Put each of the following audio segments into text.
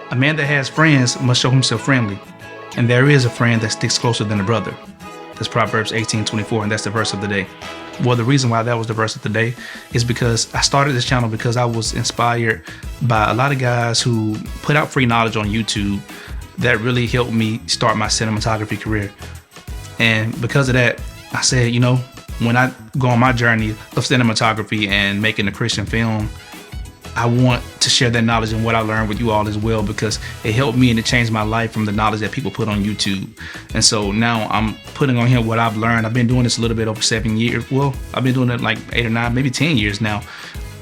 A man that has friends must show himself friendly, and there is a friend that sticks closer than a brother. That's Proverbs 18:24, and that's the verse of the day. Well, the reason why that was the verse of the day is because I started this channel because I was inspired by a lot of guys who put out free knowledge on YouTube that really helped me start my cinematography career. And because of that, I said, you know, when I go on my journey of cinematography and making a Christian film, I want to share that knowledge and what I learned with you all as well, because it helped me and it changed my life from the knowledge that people put on YouTube. And so now I'm putting on here what I've learned. I've been doing this a little bit over 7 years. Well, I've been doing it like 8 or 9, maybe 10 years now.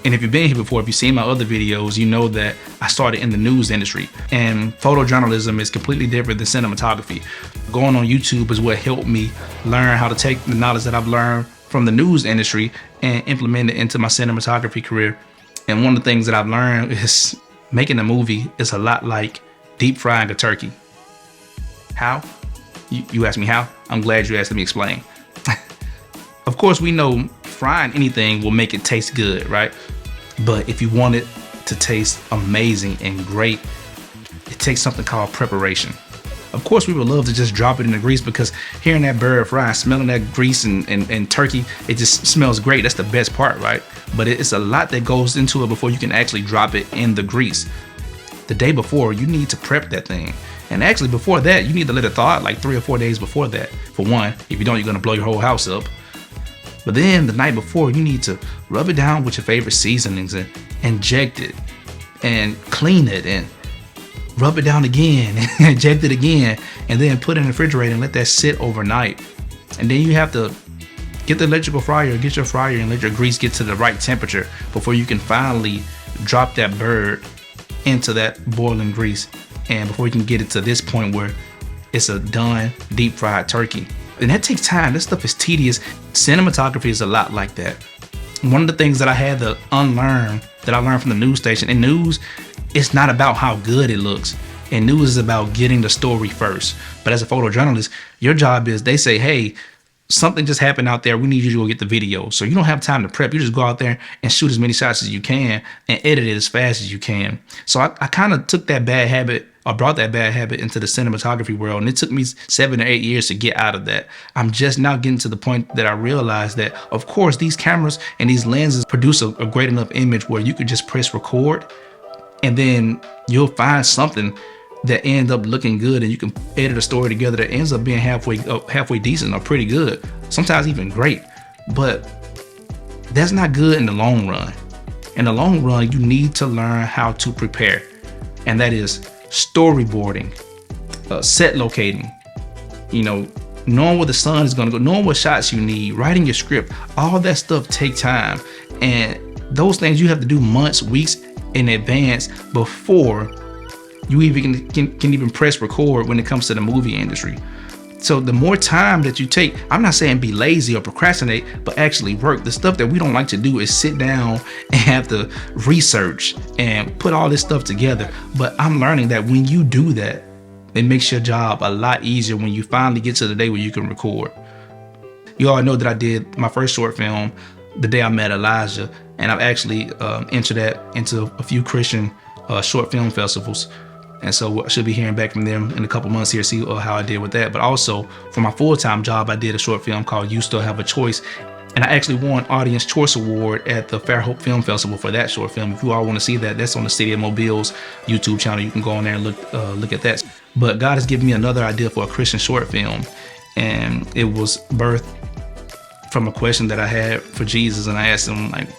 And if you've been here before, if you've seen my other videos, you know that I started in the news industry, and photojournalism is completely different than cinematography. Going on YouTube is what helped me learn how to take the knowledge that I've learned from the news industry and implement it into my cinematography career. And one of the things that I've learned is making a movie is a lot like deep frying a turkey. How? You asked me how? I'm glad you asked. Let me explain. Of course, we know frying anything will make it taste good, right? But if you want it to taste amazing and great, it takes something called preparation. Of course, we would love to just drop it in the grease, because hearing that bird fry, smelling that grease and turkey, it just smells great. That's the best part, right? But it's a lot that goes into it before you can actually drop it in the grease. The day before, you need to prep that thing. And actually before that, you need to let it thaw out like 3 or 4 days before that. For one, if you don't, you're gonna blow your whole house up. But then the night before, you need to rub it down with your favorite seasonings and inject it and clean it and rub it down again and inject it again, and then put it in the refrigerator and let that sit overnight. And then you have to get the electrical fryer, get your fryer, and let your grease get to the right temperature before you can finally drop that bird into that boiling grease, and before you can get it to this point where it's a done deep fried turkey. And that takes time. This stuff is tedious. Cinematography is a lot like that. One of the things that I had to unlearn that I learned from the news station, in news, it's not about how good it looks. And news is about getting the story first. But as a photojournalist, your job is, they say, hey, something just happened out there. We need you to go get the video. So you don't have time to prep. You just go out there and shoot as many shots as you can and edit it as fast as you can. So I kind of took that bad habit, or brought that bad habit into the cinematography world. And it took me 7 or 8 years to get out of that. I'm just now getting to the point that I realized that, of course, these cameras and these lenses produce a great enough image where you could just press record, and then you'll find something that ends up looking good, and you can edit a story together that ends up being halfway decent or pretty good, sometimes even great. But that's not good in the long run. In the long run, you need to learn how to prepare, and that is storyboarding, set locating, you know, knowing where the sun is going to go, knowing what shots you need, writing your script. All that stuff take time, and those things you have to do months, weeks in advance before you even can even press record when it comes to the movie industry. So the more time that you take, I'm not saying be lazy or procrastinate, but actually work. The stuff that we don't like to do is sit down and have to research and put all this stuff together. But I'm learning that when you do that, it makes your job a lot easier when you finally get to the day where you can record. You all know that I did my first short film the day I met Elijah, and I've actually entered that into a few Christian short film festivals. And so I should be hearing back from them in a couple months here, see how I did with that. But also for my full-time job, I did a short film called You Still Have a Choice. And I actually won Audience Choice Award at the Fairhope Film Festival for that short film. If you all want to see that, that's on the City of Mobile's YouTube channel. You can go on there and look at that. But God has given me another idea for a Christian short film. And it was birthed from a question that I had for Jesus. And I asked him, like,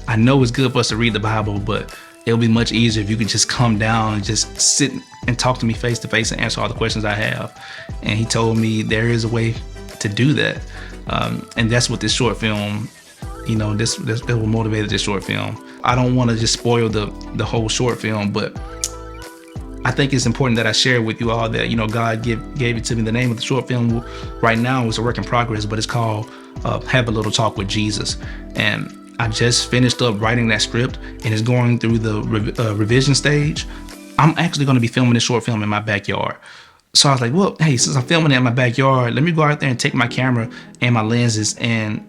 I know it's good for us to read the Bible, but it'll be much easier if you could just come down and just sit and talk to me face to face and answer all the questions I have. And he told me there is a way to do that. And that's what this short film, you know, this what motivated this short film. I don't want to just spoil the whole short film, but I think it's important that I share with you all that, you know, God gave it to me. The name of the short film right now is a work in progress, but it's called Have a Little Talk with Jesus. And I just finished up writing that script, and it's going through the revision stage. I'm actually going to be filming this short film in my backyard. So I was like, well, hey, since I'm filming it in my backyard, let me go out there and take my camera and my lenses and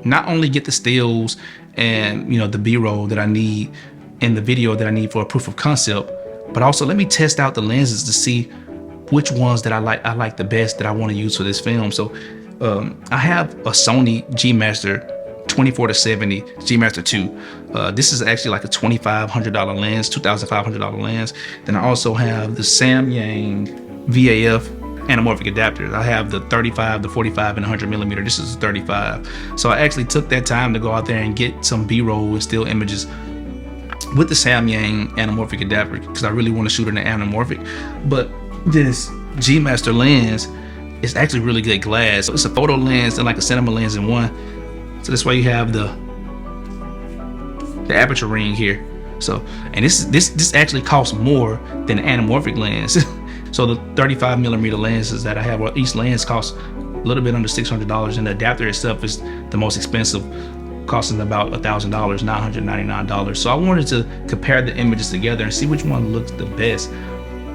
not only get the stills and, you know, the B-roll that I need and the video that I need for a proof of concept, But also let me test out the lenses to see which ones that I like the best that I want to use for this film. So I have a Sony GMIII 24-70 GMIII II. This is actually like a $2,500 lens, $2,500 lens. Then I also have the Samyang VAF anamorphic adapters. I have the 35, the 45, and 100 millimeter. This is a 35. So I actually took that time to go out there and get some B-roll and still images with the Samyang anamorphic adapter because I really want to shoot in the anamorphic. But this GMIII lens is actually really good glass. So it's a photo lens and like a cinema lens in one. So that's why you have the aperture ring here. So, and this actually costs more than the anamorphic lens. So the 35 millimeter lenses that I have, well, each lens costs a little bit under $600, and the adapter itself is the most expensive, costing about $1,000, $999. So I wanted to compare the images together and see which one looks the best.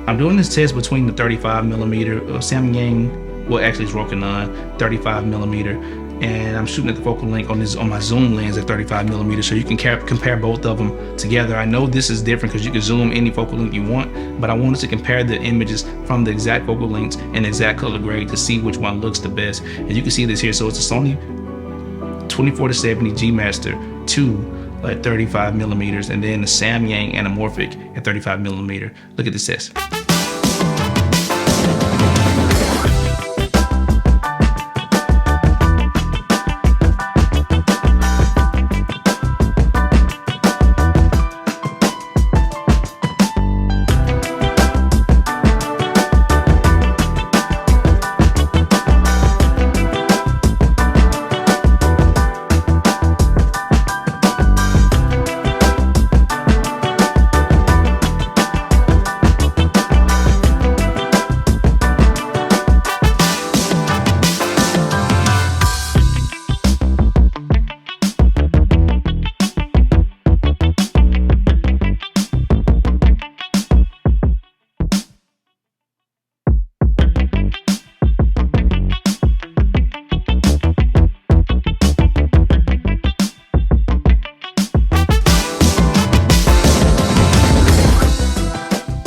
I'm doing this test between the 35 millimeter Samyang, well actually it's Rokinon 35 millimeter, and I'm shooting at the focal length on my zoom lens at 35 millimeters, so you can compare both of them together. I know this is different because you can zoom any focal length you want, but I wanted to compare the images from the exact focal lengths and exact color grade to see which one looks the best. And you can see this here. So it's a Sony 24-70 GMIII II at 35 millimeters, and then the Samyang anamorphic at 35 millimeter. Look at this test.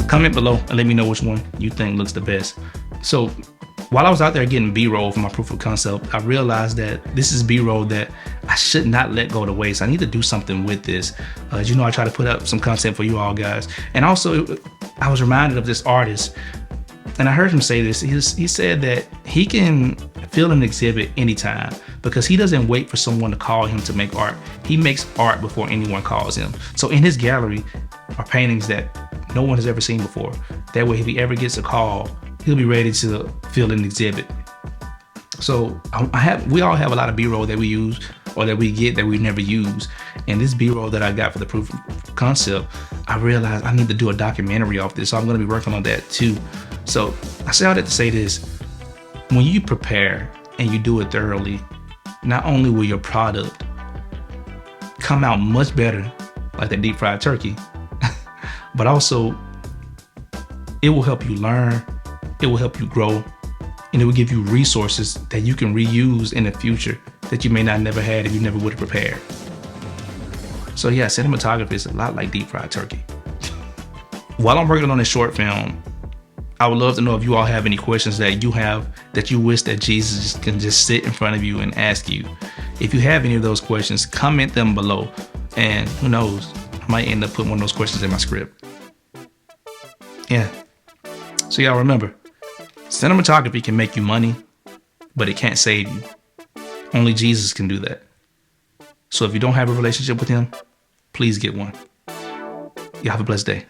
Comment below and let me know which one you think looks the best. So while I was out there getting B-roll for my proof of concept, I realized that this is B-roll that I should not let go to waste. I need to do something with this. As you know, I try to put up some content for you all guys. And also, I was reminded of this artist, and I heard him say this. He said that he can fill an exhibit anytime because he doesn't wait for someone to call him to make art. He makes art before anyone calls him. So in his gallery are paintings that no one has ever seen before. That way, if he ever gets a call, he'll be ready to fill an exhibit. So we all have a lot of B-roll that we use or that we get that we never use. And this B-roll that I got for the proof of concept, I realized I need to do a documentary off this. So I'm gonna be working on that too. So I say all that to say this: when you prepare and you do it thoroughly, not only will your product come out much better, like that deep fried turkey, but also it will help you learn, it will help you grow, and it will give you resources that you can reuse in the future that you may not never had if you never would have prepared. So yeah, cinematography is a lot like deep fried turkey. While I'm working on this short film, I would love to know if you all have any questions that you have that you wish that Jesus can just sit in front of you and ask you. If you have any of those questions, comment them below, and who knows, I might end up putting one of those questions in my script. Yeah. So y'all remember, cinematography can make you money, but it can't save you. Only Jesus can do that. So if you don't have a relationship with him, please get one. Y'all have a blessed day.